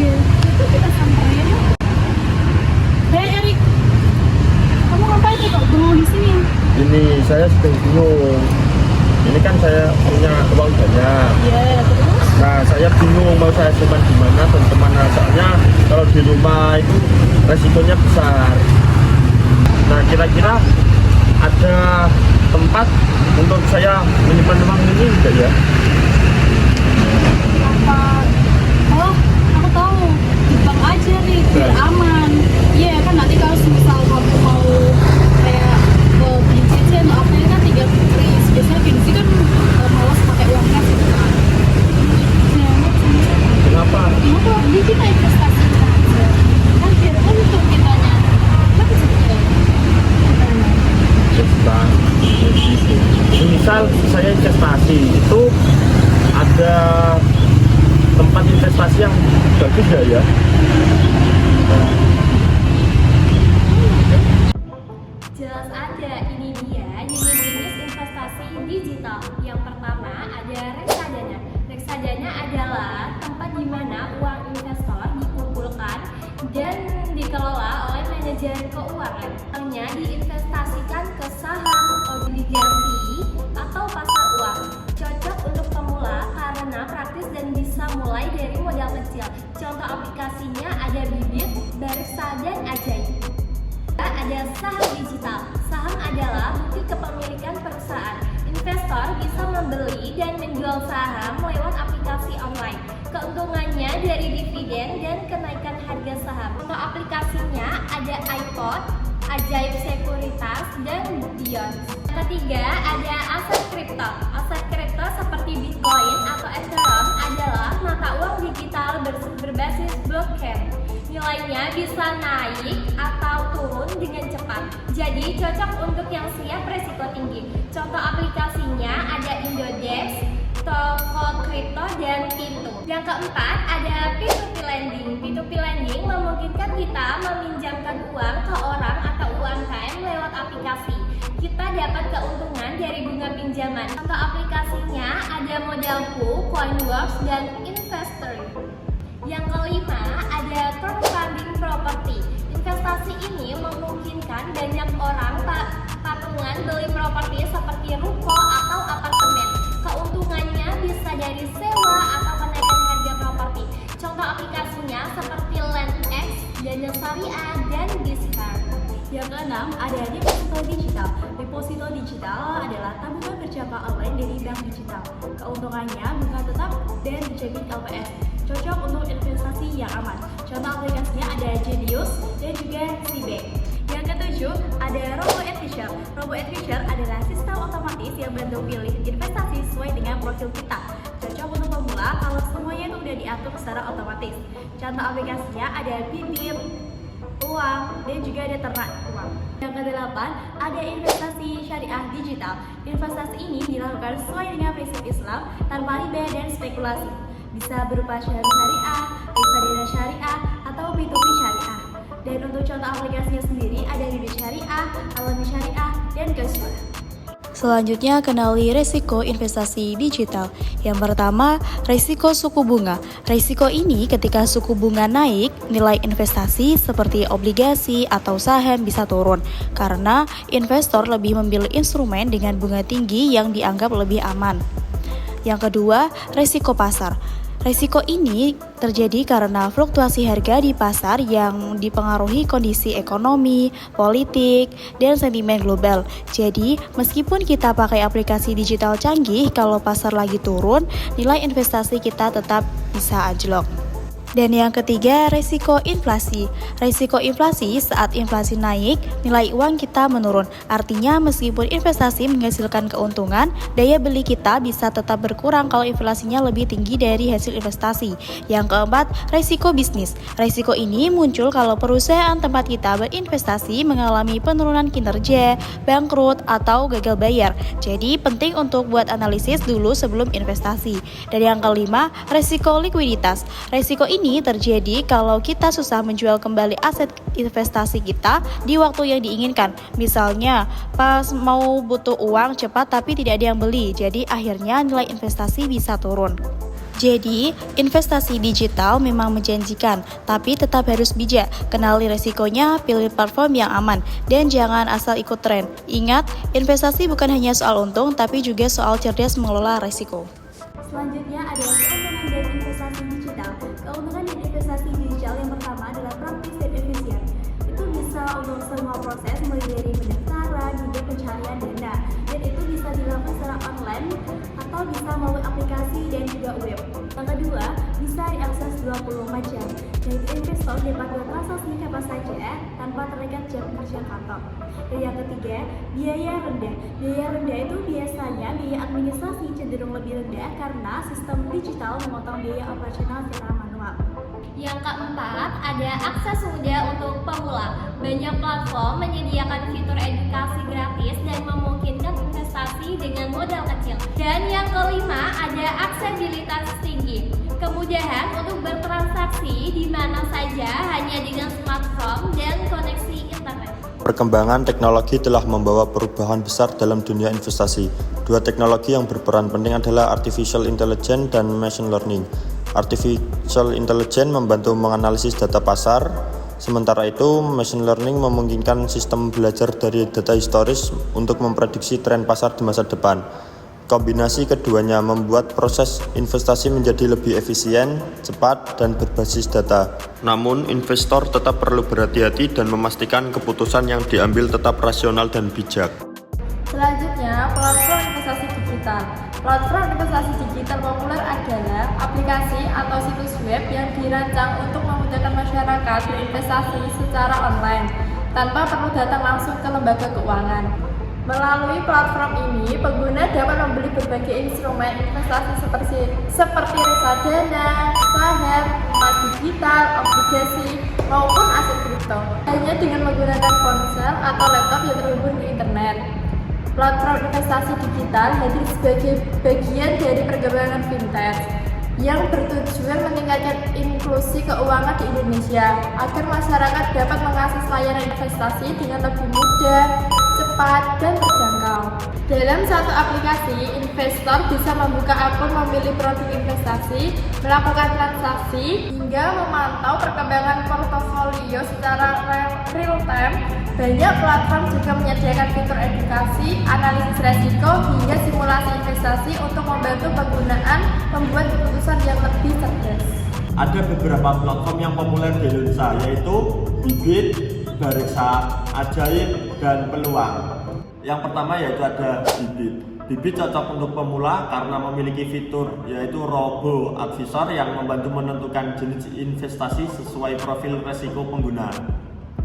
Iya, itu kita samperin. Hey Erik, kamu ngapain sih kok bengong di sini? Ini saya sedang bingung. Ini kan saya punya uang banyak. Iya, terus? Nah, saya bingung mau saya simpan di mana dan kemana. Soalnya kalau di rumah itu resikonya besar. Nah, kira-kira ada tempat untuk saya menyimpan uang ini enggak ya? Apa? Oh, aku tahu. Di bank aja nih, biar aman. Iya, kan nanti kalau misal kamu mau kayak ke bensin atau apa ini kan tinggal freeze. Biasanya bensin kan malas pakai uang cash gitu kan. Iya, Kenapa? kenapa? Jadi kita investasi aja. Kan biar untung kitanya. Tapi sebetulnya. Investasi. Misal saya investasi itu ada tempat investasi yang bagus ya? Jelas ada, ini dia jenis-jenis investasi digital. Yang pertama ada reksadana. Reksadana adalah tempat di mana uang investor dikumpulkan dan dikelola oleh manajer keuangan. Hanya diinvestasikan ke saham, obligasi, atau pasar uang. Cocok untuk pemula karena praktis dan bisa mulai dari modal kecil. Contoh aplikasinya ada Bibit, Barista, dan Ajaib. Ada saham digital. Saham adalah bukti kepemilikan perusahaan. Investor bisa membeli dan menjual saham lewat aplikasi online. Keuntungannya dari dividen dan kenaikan harga saham. Untuk aplikasinya ada iPod, Ajaib Sekuritas, dan Beyond. Ketiga ada aset kripto. Aset kripto seperti Bitcoin atau Ethereum adalah mata uang digital berbasis blockchain. Nilainya bisa naik atau turun dengan cepat. Jadi cocok untuk yang siap resiko tinggi. Contoh aplikasinya ada Indodex, Toko Kripto, dan Pintu. Yang keempat ada P2P lending. P2P lending memungkinkan kita meminjamkan uang ke orang atau UMKM lewat aplikasi. Kita dapat keuntungan dari bunga pinjaman. Contoh aplikasinya ada Modalku, Coinworks, dan Investory. Yang kelima ada crowdfunding properti. Investasi ini memungkinkan banyak orang patungan beli properti seperti ruko atau apartemen. Keuntungannya bisa dari sewa atau kenaikan harga properti. Contoh aplikasinya seperti LandX, Dana Syariah, dan Discard. Yang keenam ada deposito digital. Deposito digital adalah tabungan berjangka online dari bank digital. Keuntungannya bunga tetap dan dijamin LPS. Cocok untuk investasi yang aman. Contoh aplikasinya ada Genius dan juga Cbank. Yang ketujuh ada Robo-Advisor. Robo-Advisor adalah sistem otomatis yang bantu pilih investasi sesuai dengan profil kita. Cocok untuk pemula kalau semuanya itu udah diatur secara otomatis. Contoh aplikasinya ada Bibit, Uang, dan juga ada Ternak Uang. Yang kedelapan ada investasi syariah digital. Investasi ini dilakukan sesuai dengan prinsip Islam tanpa riba dan spekulasi. Bisa berupa saham syariah, reksadana syariah, atau P2P syariah. Dan untuk contoh aplikasinya sendiri ada Bibit Syariah, Alami Syariah, dan Gaswa. Selanjutnya, kenali resiko investasi digital. Yang pertama, resiko suku bunga. Resiko ini ketika suku bunga naik, nilai investasi seperti obligasi atau saham bisa turun karena investor lebih memilih instrumen dengan bunga tinggi yang dianggap lebih aman. Yang kedua, resiko pasar. Resiko ini terjadi karena fluktuasi harga di pasar yang dipengaruhi kondisi ekonomi, politik, dan sentimen global. Jadi, meskipun kita pakai aplikasi digital canggih, kalau pasar lagi turun, nilai investasi kita tetap bisa anjlok. Dan yang ketiga, resiko inflasi. Resiko inflasi saat inflasi naik, nilai uang kita menurun. Artinya meskipun investasi menghasilkan keuntungan, daya beli kita bisa tetap berkurang kalau inflasinya lebih tinggi dari hasil investasi. Yang keempat, resiko bisnis. Resiko ini muncul kalau perusahaan tempat kita berinvestasi mengalami penurunan kinerja, bangkrut, atau gagal bayar. Jadi penting untuk buat analisis dulu sebelum investasi. Dan yang kelima, resiko likuiditas. Resiko ini terjadi kalau kita susah menjual kembali aset investasi kita di waktu yang diinginkan. Misalnya, pas mau butuh uang cepat tapi tidak ada yang beli, jadi akhirnya nilai investasi bisa turun. Jadi, investasi digital memang menjanjikan, tapi tetap harus bijak. Kenali resikonya, pilih platform yang aman, dan jangan asal ikut tren. Ingat, investasi bukan hanya soal untung, tapi juga soal cerdas mengelola resiko. Selanjutnya adalah keuntungan dari investasi digital. Keuntungan dari investasi digital yang pertama adalah praktis dan efisien. Itu bisa untuk semua proses mulai dari pendaftaran hingga pencarian dana, dan itu bisa dilakukan secara online atau bisa melalui aplikasi dan juga web. Yang kedua, bisa diakses 24 jam. Jadi investor dapat bertransaksi kapan saja tanpa terikat jam kerja kantor. Dan yang ketiga, biaya rendah. Biaya rendah itu biasanya biaya administrasi cenderung lebih rendah karena sistem digital memotong biaya operasional secara manual. Yang keempat, ada akses mudah untuk pemula. Banyak platform menyediakan fitur edukasi gratis dan memungkinkan investasi dengan modal kecil. Dan yang kelima, ada aksesibilitas tinggi. Kemudahan untuk bertransaksi di mana saja hanya dengan smartphone dan koneksi internet. Perkembangan teknologi telah membawa perubahan besar dalam dunia investasi. Dua teknologi yang berperan penting adalah Artificial Intelligence dan Machine Learning. Artificial Intelligence membantu menganalisis data pasar, sementara itu Machine Learning memungkinkan sistem belajar dari data historis untuk memprediksi tren pasar di masa depan. Kombinasi keduanya membuat proses investasi menjadi lebih efisien, cepat, dan berbasis data. Namun, investor tetap perlu berhati-hati dan memastikan keputusan yang diambil tetap rasional dan bijak. Selanjutnya, platform investasi digital. Platform investasi digital populer adalah aplikasi atau situs web yang dirancang untuk memudahkan masyarakat berinvestasi secara online tanpa perlu datang langsung ke lembaga keuangan. Melalui platform ini, pengguna dapat membeli berbagai instrumen investasi seperti reksadana, saham, emas digital, obligasi, maupun aset kripto, hanya dengan menggunakan ponsel atau laptop yang terhubung ke internet. Platform investasi digital hadir sebagai bagian dari perkembangan fintech yang bertujuan meningkatkan inklusi keuangan di Indonesia agar masyarakat dapat mengakses layanan investasi dengan lebih mudah, cepat, dan terjangkau. Dalam satu aplikasi, investor bisa membuka akun, memilih produk investasi, melakukan transaksi, hingga memantau perkembangan portofolio secara real time. Banyak platform juga menyediakan fitur edukasi, analisis resiko, hingga simulasi investasi untuk membantu penggunaan membuat keputusan yang lebih cerdas. Ada beberapa platform yang populer di Indonesia, yaitu Bibit, Bareksa, Ajaib, dan Peluang. Yang pertama yaitu ada Bibit. Bibit cocok untuk pemula karena memiliki fitur yaitu robo advisor yang membantu menentukan jenis investasi sesuai profil resiko pengguna.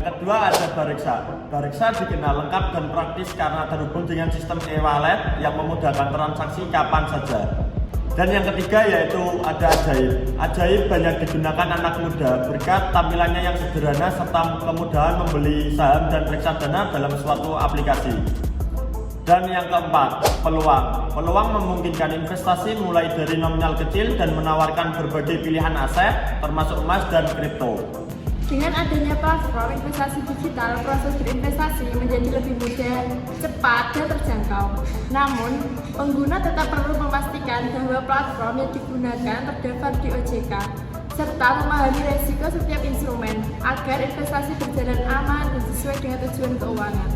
Kedua ada Bareksa. Bareksa dikenal lengkap dan praktis karena terhubung dengan sistem e-wallet yang memudahkan transaksi kapan saja. Dan yang ketiga yaitu ada Ajaib. Ajaib banyak digunakan anak muda berkat tampilannya yang sederhana serta kemudahan membeli saham dan reksadana dalam suatu aplikasi. Dan yang keempat, Peluang. Peluang memungkinkan investasi mulai dari nominal kecil dan menawarkan berbagai pilihan aset termasuk emas dan kripto. Dengan adanya platform investasi digital, proses berinvestasi menjadi lebih mudah, cepat, dan terjangkau. Namun, pengguna tetap perlu memastikan bahwa platform yang digunakan terdaftar di OJK, serta memahami resiko setiap instrumen, agar investasi berjalan aman dan sesuai dengan tujuan keuangan.